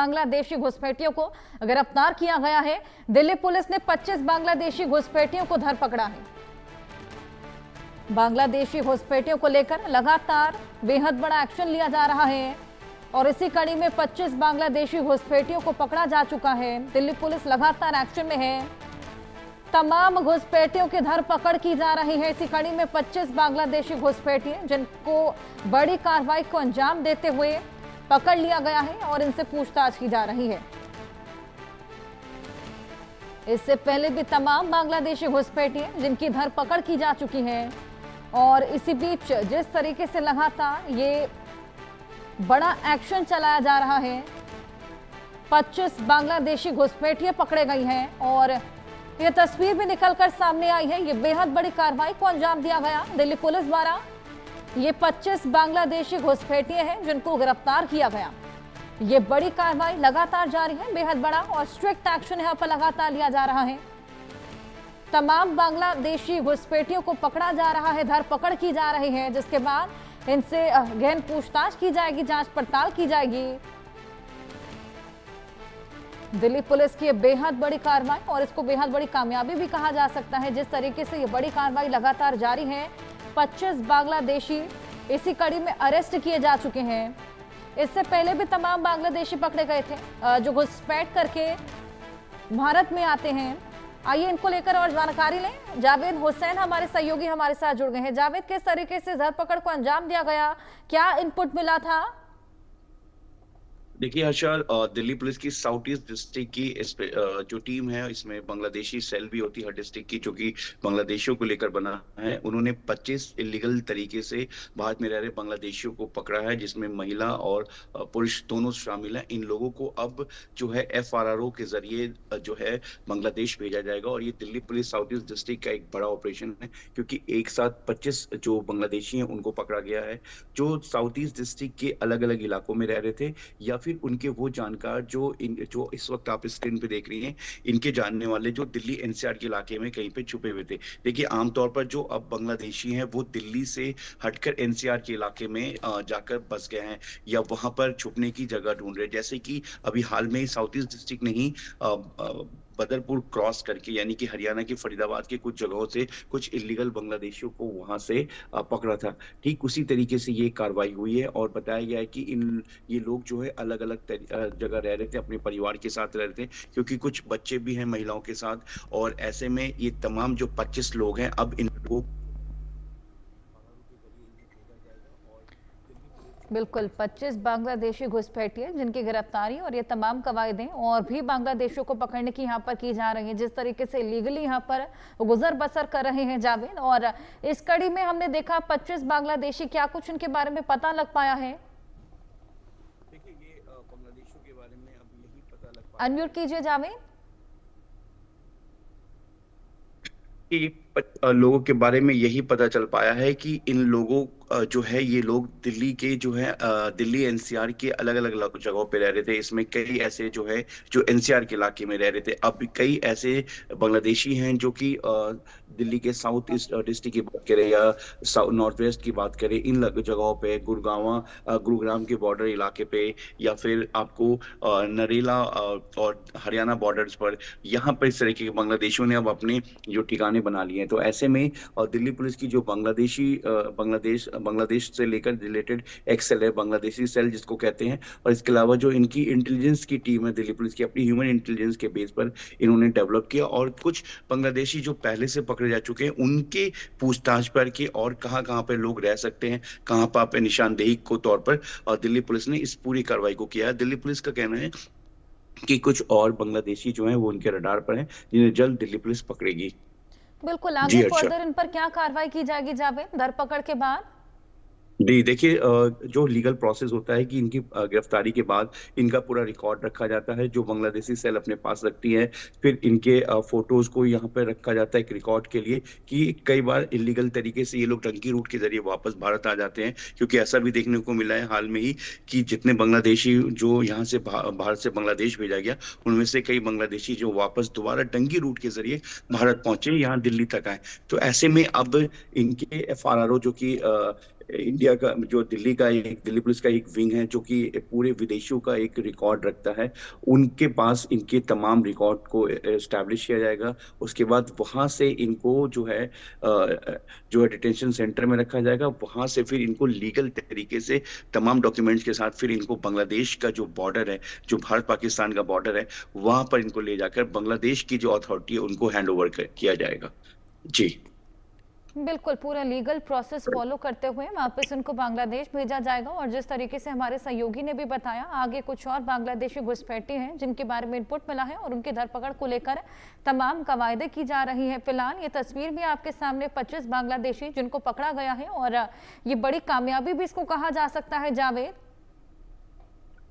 बांग्लादेशी घुसपैठियों को गिरफ्तार किया गया है। दिल्ली पुलिस ने 25 बांग्लादेशी घुसपैठियों को धर पकड़ा है। बांग्लादेशी घुसपैठियों को लेकर लगातार बेहद बड़ा एक्शन लिया जा रहा है और इसी कड़ी में 25 बांग्लादेशी घुसपैठियों को पकड़ा जा चुका है। दिल्ली पुलिस लगातार एक्शन में है। तमाम घुसपैठियों की धरपकड़ की जा रही है। इसी कड़ी में 25 बांग्लादेशी घुसपैठिए जिनको बड़ी कार्रवाई को अंजाम देते हुए पकड़ लिया गया है और इनसे पूछताछ की जा रही है। इससे पहले भी तमाम बांग्लादेशी घुसपैठिए जिनकी धरपकड़ की जा चुकी है और इसी बीच जिस तरीके से लगातार ये बड़ा एक्शन चलाया जा रहा है, 25 बांग्लादेशी घुसपैठिए पकड़े गई हैं और ये तस्वीर भी निकलकर सामने आई है। ये बेहद बड़ी कार्रवाई को अंजाम दिया गया दिल्ली पुलिस द्वारा। ये 25 बांग्लादेशी घुसपैठिए हैं जिनको गिरफ्तार किया गया। ये बड़ी कार्रवाई लगातार जारी है, बेहद बड़ा और स्ट्रिक्ट एक्शन यहाँ पर लगातार लिया जा रहा है। तमाम बांग्लादेशी घुसपैठियों को पकड़ा जा रहा है, धरपकड़ की जा रही है, जिसके बाद इनसे गहन पूछताछ की जाएगी, जांच पड़ताल की जाएगी। दिल्ली पुलिस की बेहद बड़ी कार्रवाई और इसको बेहद बड़ी कामयाबी भी कहा जा सकता है। जिस तरीके से ये बड़ी कार्रवाई लगातार जारी है, 25 बांग्लादेशी इसी कड़ी में अरेस्ट किए जा चुके हैं। इससे पहले भी तमाम बांग्लादेशी पकड़े गए थे जो घुसपैठ करके भारत में आते हैं। आइए इनको लेकर और जानकारी लें। जावेद हुसैन हमारे सहयोगी हमारे साथ जुड़ गए हैं। जावेद, किस तरीके से धरपकड़ को अंजाम दिया गया, क्या इनपुट मिला था? देखिए हर्षा, दिल्ली पुलिस की साउथ ईस्ट डिस्ट्रिक्ट की जो टीम है, इसमें बांग्लादेशी सेल भी होती है हर डिस्ट्रिक्ट की, जो कि बांग्लादेशियों को लेकर बना है। उन्होंने 25 इलीगल तरीके से भारत में रह रहे बांग्लादेशियों को पकड़ा है, जिसमें महिला और पुरुष दोनों शामिल हैं। इन लोगों को अब जो है FRRO के जरिए जो है बांग्लादेश भेजा जाएगा और ये Delhi police south east district का एक बड़ा ऑपरेशन है, क्योंकि एक साथ 25 जो बांग्लादेशी हैं उनको पकड़ा गया है, जो साउथ ईस्ट डिस्ट्रिक्ट के अलग अलग इलाकों में रह रहे थे या फिर उनके वो जानकार जो इस वक्त आप स्क्रीन पे देख रही हैं, इनके जानने वाले जो दिल्ली NCR के इलाके में कहीं पे छुपे हुए थे। देखिए, आमतौर पर जो अब बांग्लादेशी हैं वो दिल्ली से हटकर NCR के इलाके में जाकर बस गए हैं या वहां पर छुपने की जगह ढूंढ रहे हैं। जैसे कि अभी हाल में ही साउथ ईस्ट डिस्ट्रिक्ट नहीं, बदरपुर क्रॉस करके, यानी कि हरियाणा के फरीदाबाद के कुछ जगहों से कुछ इलीगल बांग्लादेशियों को वहां से पकड़ा था। ठीक उसी तरीके से ये कार्रवाई हुई है और बताया गया है कि ये लोग जो है अलग अलग जगह रह रहे थे, अपने परिवार के साथ रह रहे थे, क्योंकि कुछ बच्चे भी हैं महिलाओं के साथ। और ऐसे में ये तमाम जो 25 लोग हैं, अब इन लोगों बिल्कुल 25 बांग्लादेशी घुसपैठिए जिनकी गिरफ्तारी और ये तमाम कवायदें और भी बांग्लादेशियों को पकड़ने की यहाँ पर की जा रही है, जिस तरीके से लीगली यहाँ पर गुजर बसर कर रहे हैं जावेद। और इस कड़ी में हमने देखा 25 बांग्लादेशी, क्या कुछ उनके बारे में पता लग पाया है? देखिए, ये बांग्लादेशियों के बारे में अब यही पता लग पाया। अनम्यूट कीजिए जावेद। लोगों के बारे में यही पता चल पाया है कि इन लोगों जो है, ये लोग दिल्ली के जो है दिल्ली NCR के अलग अलग जगहों पे रह रहे थे। इसमें कई ऐसे जो है जो NCR के इलाके में रह रहे थे। अब कई ऐसे बांग्लादेशी हैं जो कि दिल्ली के साउथ ईस्ट डिस्ट्रिक्ट की बात करें या नॉर्थ वेस्ट की बात करें, इन जगहों पे गुरुग्राम के बॉर्डर इलाके पे या फिर आपको नरेला और हरियाणा बॉर्डर्स पर, यहाँ पर इस तरीके के बांग्लादेशियों ने अब अपने जो ठिकाने बना लिए हैं। तो ऐसे में दिल्ली पुलिस की जो बांग्लादेश से लेकर रिलेटेड एक सेल है, बांग्लादेशी सेल जिसको कहते हैं, और इसके अलावा जो इनकी इंटेलिजेंस की टीम है दिल्ली पुलिस की, अपनी ह्यूमन इंटेलिजेंस के बेस पर इन्होंने डेवलप किया और कुछ बांग्लादेशी जो पहले से पकड़े जा चुके हैं उनके पूछताछ पर कि और कहाँ कहाँ पे लोग रह सकते हैं, कहाँ पे निशानदेही को तौर पर और दिल्ली पुलिस ने इस पूरी कार्रवाई को किया है। दिल्ली पुलिस का कहना है कि कुछ और बांग्लादेशी जो हैं वो उनके रडार पर हैं, जिन्हें जल्द दिल्ली पुलिस पकड़ेगी। बिल्कुल, आगे फर्दर इन पर क्या कार्रवाई की जाएगी जावेद धरपकड़ के बाद? जी देखिए, जो लीगल प्रोसेस होता है कि इनकी गिरफ्तारी के बाद इनका पूरा रिकॉर्ड रखा जाता है, जो बांग्लादेशी सेल अपने पास रखती है। फिर इनके फोटोज को यहाँ पे रखा जाता है एक रिकॉर्ड के लिए कि कई बार इलीगल तरीके से ये लोग टंकी रूट के जरिए वापस भारत आ जाते हैं, क्योंकि ऐसा भी देखने को मिला है हाल में ही कि जितने बांग्लादेशी जो यहाँ से भारत से बांग्लादेश भेजा गया, उनमें से कई बांग्लादेशी जो वापस दोबारा टंकी रूट के जरिए भारत पहुंचे, यहाँ दिल्ली तक आए। तो ऐसे में अब इनके FRRO जो कि इंडिया का जो दिल्ली पुलिस का एक विंग है जो कि पूरे विदेशों का एक रिकॉर्ड रखता है। उनके पास इनके तमाम रिकॉर्ड को एस्टैब्लिश किया जाएगा। उसके बाद वहां से इनको जो है डिटेंशन सेंटर में रखा जाएगा। वहां से फिर इनको लीगल तरीके से तमाम डॉक्यूमेंट्स के साथ फिर इनको बांग्लादेश का जो बॉर्डर है, जो भारत पाकिस्तान का बॉर्डर है, वहां पर इनको ले जाकर बांग्लादेश की जो अथॉरिटी है उनको हैंड ओवर किया जाएगा। जी। बिल्कुल, पूरा लीगल प्रोसेस फॉलो करते हुए वापस उनको बांग्लादेश भेजा जाएगा। और जिस तरीके से हमारे सहयोगी ने भी बताया, आगे कुछ और बांग्लादेशी घुसपैठे हैं जिनके बारे में इनपुट मिला है और उनकी धरपकड़ को लेकर तमाम कवायदे की जा रही है। फिलहाल ये तस्वीर भी आपके सामने 25 बांग्लादेशी जिनको पकड़ा गया है, और ये बड़ी कामयाबी भी इसको कहा जा सकता है जावेद।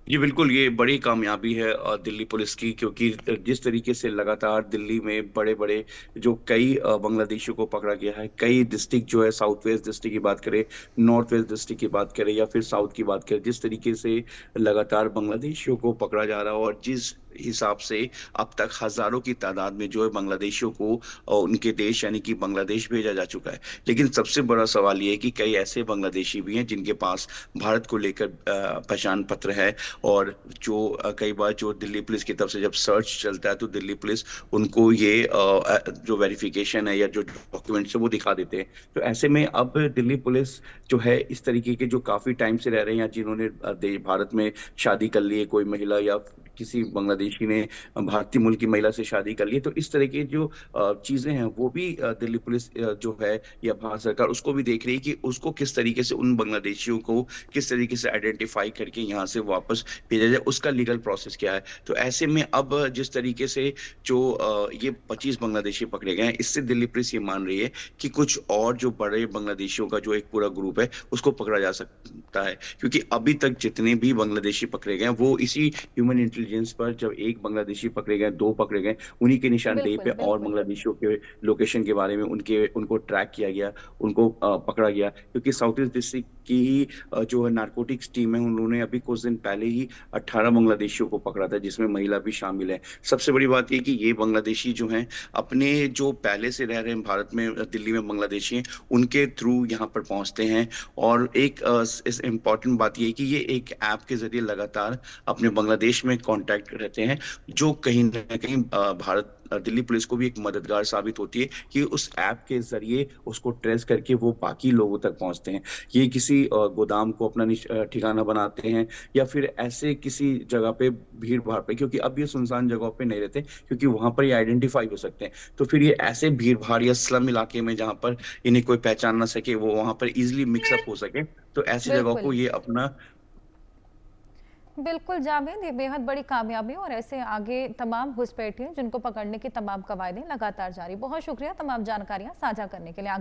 जी बिल्कुल, ये बड़ी कामयाबी है दिल्ली पुलिस की, क्योंकि जिस तरीके से लगातार दिल्ली में बड़े बड़े जो कई बांग्लादेशियों को पकड़ा गया है, कई डिस्ट्रिक्ट जो है, साउथ वेस्ट डिस्ट्रिक्ट की बात करें, नॉर्थ वेस्ट डिस्ट्रिक्ट की बात करें या फिर साउथ की बात करें, जिस तरीके से लगातार बांग्लादेशियों को पकड़ा जा रहा है और जिस हिसाब से अब तक हजारों की तादाद में जो है बांग्लादेशियों को उनके देश यानी कि बांग्लादेश भेजा जा चुका है। लेकिन सबसे बड़ा सवाल ये है कि कई ऐसे बांग्लादेशी भी हैं जिनके पास भारत को लेकर पहचान पत्र है, और जो कई बार जो दिल्ली पुलिस की तरफ से जब सर्च चलता है तो दिल्ली पुलिस उनको ये जो वेरिफिकेशन है या जो डॉक्यूमेंट्स है वो दिखा देते हैं। तो ऐसे में अब दिल्ली पुलिस जो है इस तरीके के जो काफी टाइम से रह रहे हैं या जिन्होंने भारत में शादी कर ली है, कोई महिला या किसी बांग्लादेशी ने भारतीय मूल की महिला से शादी कर ली है, तो इस तरह की जो चीजें हैं वो भी दिल्ली पुलिस जो है या भारत सरकार उसको भी देख रही है कि उसको किस तरीके से उन बांग्लादेशियों को किस तरीके से आइडेंटिफाई करके यहाँ से वापस भेजा जाए, उसका लीगल प्रोसेस क्या है। तो ऐसे में अब जिस तरीके से जो ये 25 बांग्लादेशी पकड़े गए हैं, इससे दिल्ली पुलिस ये मान रही है कि कुछ और जो बड़े बांग्लादेशियों का जो एक पूरा ग्रुप है उसको पकड़ा जा सकता है, क्योंकि अभी तक जितने भी बांग्लादेशी पकड़े गए हैं वो इसी ह्यूमन इंटेलिजेंस पर, जब एक बांग्लादेशी पकड़े गए, दो पकड़े गए, उन्हीं के निशानदेही पे बिल्कुल और बिल्कुल। बांग्लादेशियों के लोकेशन के बारे में उनको ट्रैक किया गया, उनको पकड़ा गया, क्योंकि साउथ ईस्ट डिस्ट्रिक्ट की ही जो है नारकोटिक्स टीम है, उन्होंने अभी कुछ दिन पहले ही 18 बांग्लादेशियों को पकड़ा था जिसमें महिला भी शामिल है। सबसे बड़ी बात यह कि ये बांग्लादेशी जो हैं अपने जो पहले से रह रहे हैं भारत में, दिल्ली में बांग्लादेशी हैं, उनके थ्रू यहाँ पर पहुंचते हैं। और एक इस इम्पॉर्टेंट बात यह कि ये एक ऐप के जरिए लगातार अपने बांग्लादेश में कांटेक्ट रहते हैं, जो कहीं ना कहीं दिल्ली पुलिस को भी एक मददगार साबित होती है कि उस ऐप के जरिए उसको ट्रेस करके वो बाकी लोगों तक पहुंचते हैं। ये किसी गोदाम को अपना ठिकाना बनाते हैं या फिर ऐसे किसी जगह पे भीड़ भाड़ पे, क्योंकि अब ये सुनसान जगहों पे नहीं रहते, क्योंकि वहां पर ये आइडेंटिफाई हो सकते हैं। तो फिर ये ऐसे भीड़ भाड़ या स्लम इलाके में जहां पर इन्हें कोई पहचान ना सके, वो वहां पर इजिली मिक्सअप हो सके, तो ऐसी जगहों बिल्कुल को ये अपना। बिल्कुल जावेद, ये बेहद बड़ी कामयाबी, और ऐसे आगे तमाम घुसपैठिए जिनको पकड़ने की तमाम कवायदें लगातार जारी। बहुत शुक्रिया तमाम जानकारियां साझा करने के लिए।